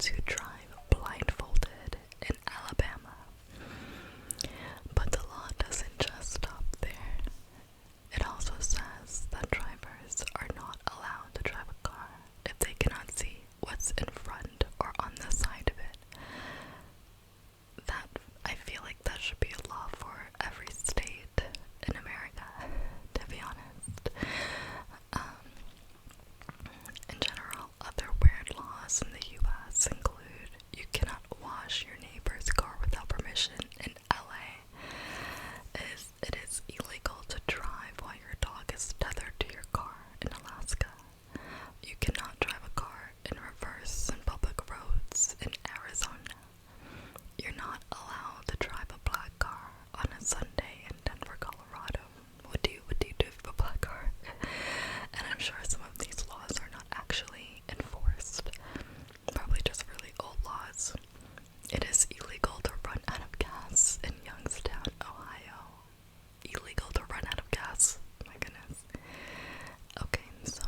to drive blindfolded in Alabama. But the law doesn't just stop there. It also says that drivers are not allowed to drive a car if they cannot see what's in front or on the side of it. That, I feel like that should be a law for every state in America, to be honest. In general, other weird laws in the US include you cannot wash your neighbor's car without permission in LA. It is illegal to drive while your dog is tethered to your car in Alaska. You cannot drive a car in reverse in public roads in Arizona. You're not allowed to drive a black car on a Sunday in Denver, Colorado. What do you do if you have a black car? And I'm sure some of these laws are not actually enforced. Probably just really old laws. It is illegal to run out of gas in Youngstown, Ohio. Illegal to run out of gas. My goodness. Okay, so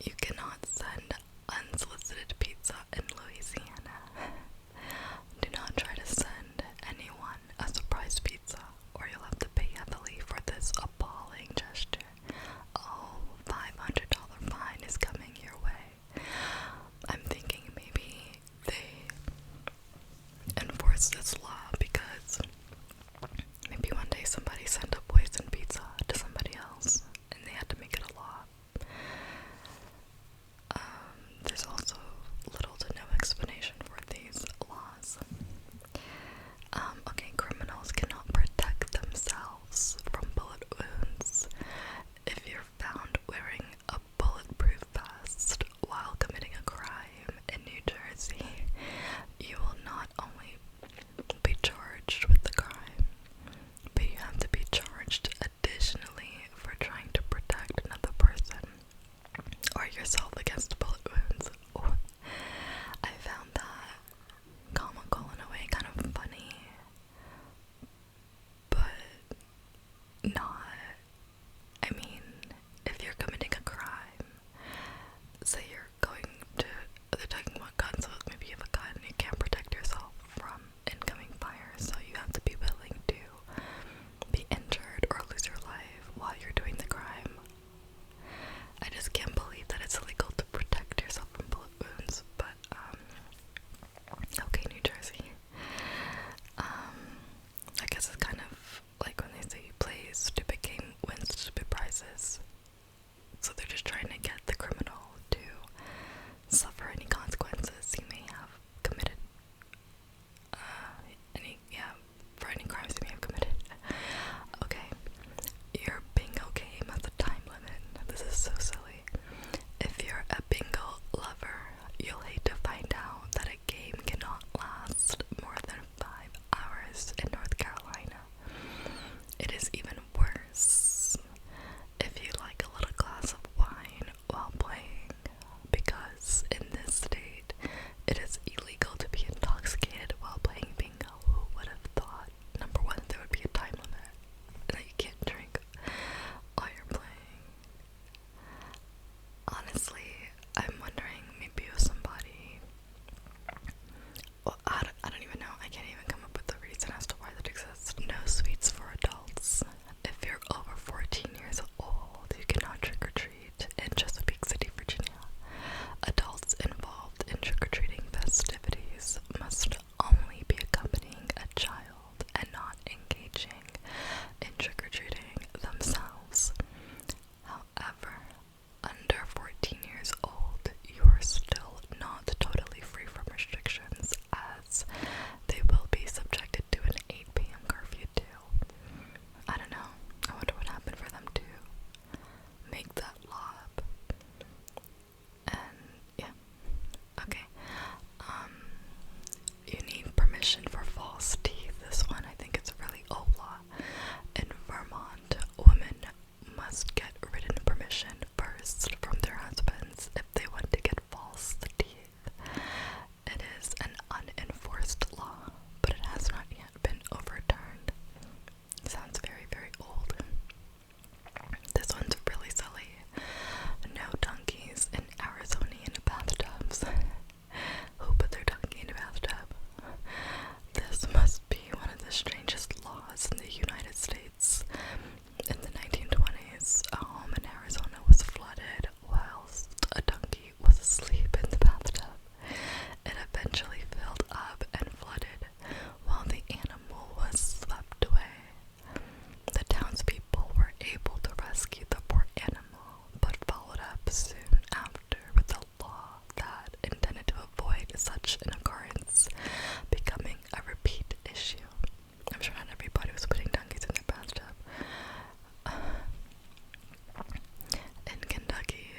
you cannot send unsolicited pizza in Louisiana. Do not try to send anyone a surprise pizza, or you'll have to pay heavily for this appalling gesture. Oh, $500 fine is coming your way. I'm thinking maybe they enforce this law because maybe one day somebody sent a poison pizza to somebody else and they had to make it a law. There's also little to no explanation for these laws. Okay, criminals cannot protect themselves from bullet wounds. If you're found wearing a bulletproof vest while committing a crime in New Jersey, you will not only be charged with the crime, but you have to be charged additionally for trying to protect another person or yourself against bullet wounds. Oh, I found that comical in a way, kind of funny, but not. I mean, if you're committing a crime, say they're talking about guns, so maybe you have a gun and you can't protect yourself from incoming fire, so you have to be willing to be injured or lose your life while you're doing the crime. I just can't believe that it's illegal to protect yourself from bullet wounds, but, okay, New Jersey. I guess it's kind of like when they say you play a stupid game, win stupid prizes. So they're just trying to get the criminal to suffer any consequences he may have committed. For any crimes he may have committed. Okay, your bingo game has a time limit. This is so silly. If you're a bingo lover, you'll hate to find out that a game cannot last more than 5 hours in North Carolina. It is even worse if you like a little glass of wine while playing, because in this state, it is illegal to be intoxicated while playing bingo. Who would have thought, number one, that there would be a time limit, and that you can't drink while you're playing? Honestly, I'm wondering, maybe if somebody, well, I don't even know, I can't even come up with a reason as to why that exists. No sweets for adults. If you're over 14 years old, you cannot trick-or-treat in Chesapeake City, Virginia. Adults involved in trick-or-treating festivities must only be accompanying a child and not engaging in trick-or-treating themselves. However, under 14 years old, you are still not totally free from restrictions, as they will be subjected to an 8 p.m. curfew too. I don't know. I wonder what happened for them to make that law up. And yeah. Okay. You need permission for false teeth. This one, I think it's a really old law. In Vermont, women must get written permission first from their husbands if they want to get false teeth. It is an unenforced law, but it has not yet been overturned. Sounds very, very old. This one's really silly. No donkeys in Arizonian bathtubs. such an occurrence becoming a repeat issue. I'm sure not everybody was putting donkeys in their bathtub. In Kentucky,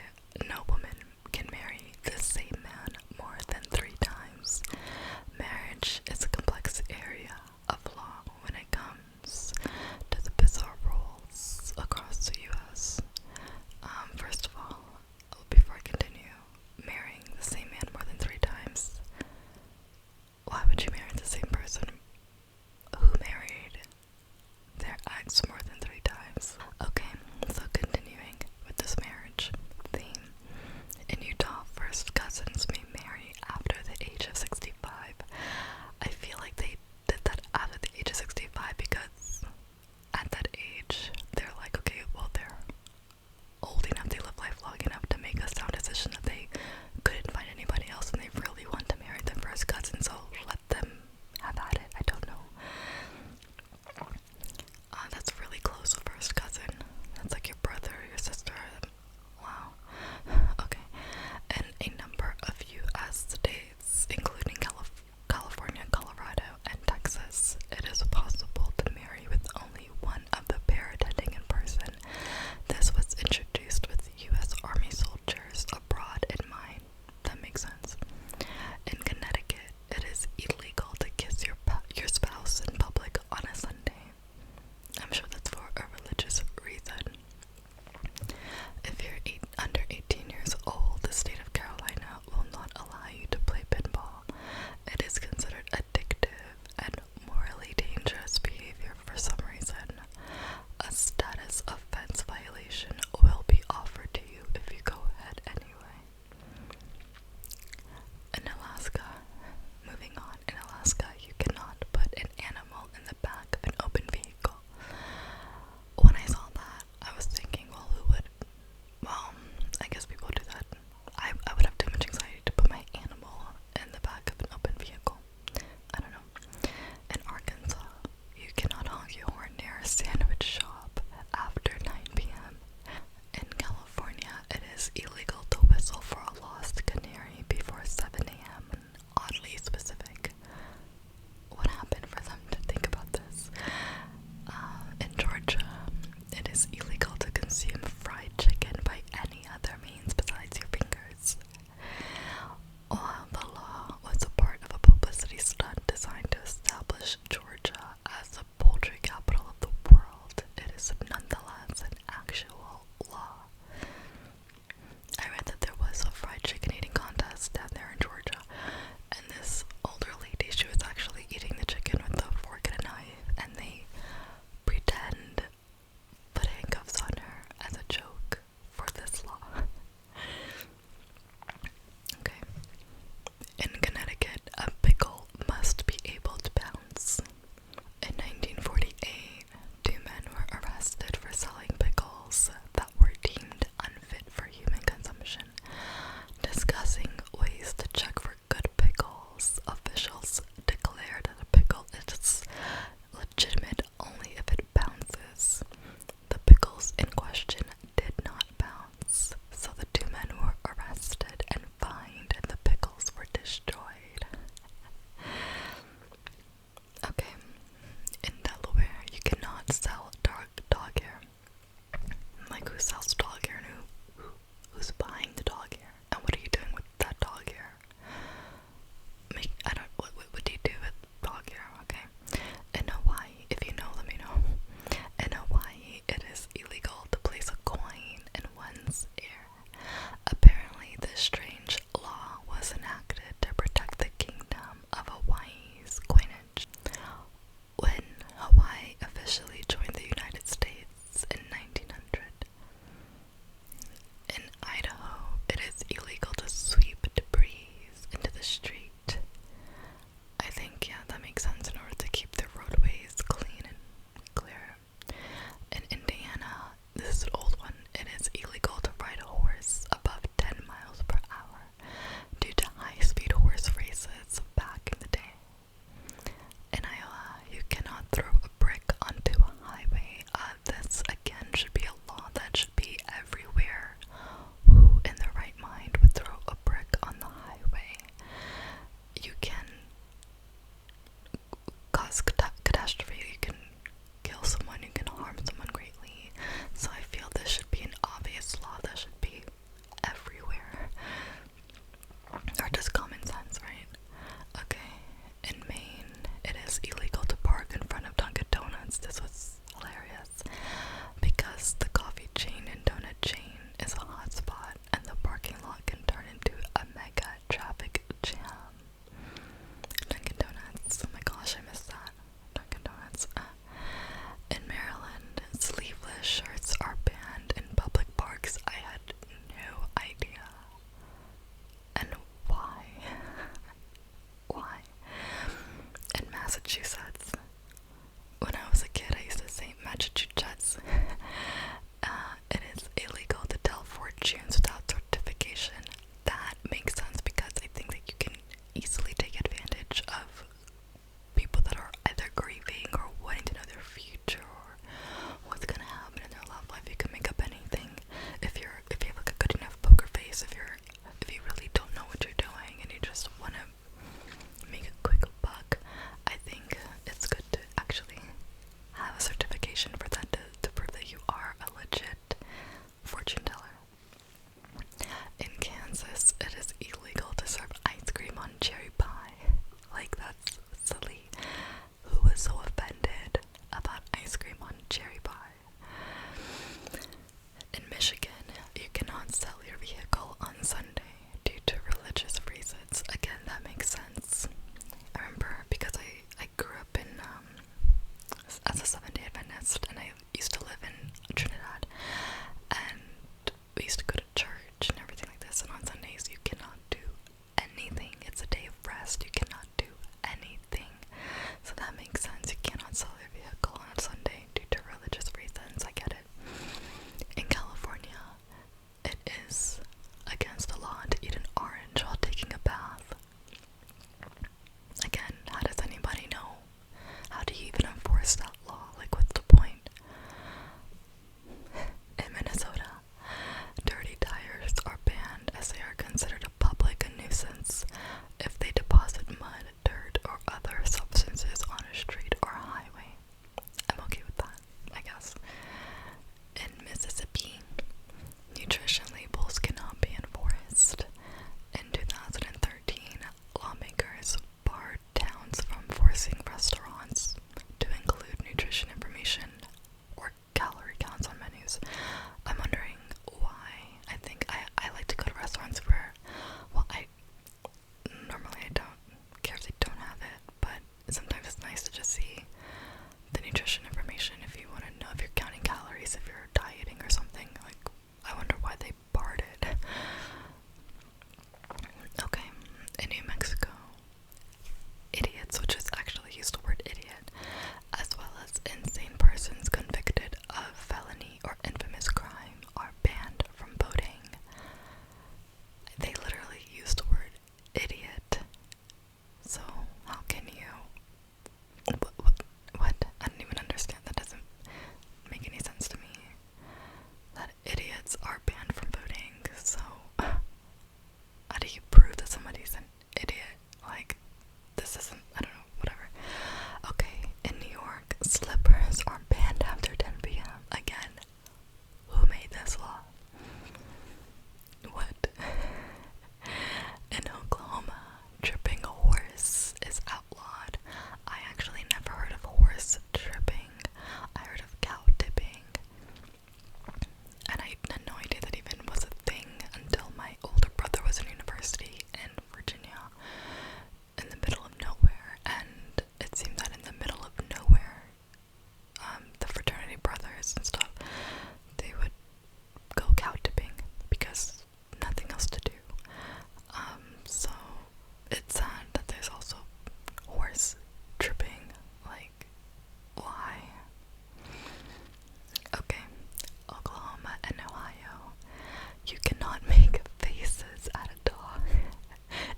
no woman can marry the same man more than 3 times. Marriage is a complex area of law when it comes to the bizarre rules across the U.S. First of all, before I continue, marrying the same man more than 3 times,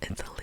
it's illegal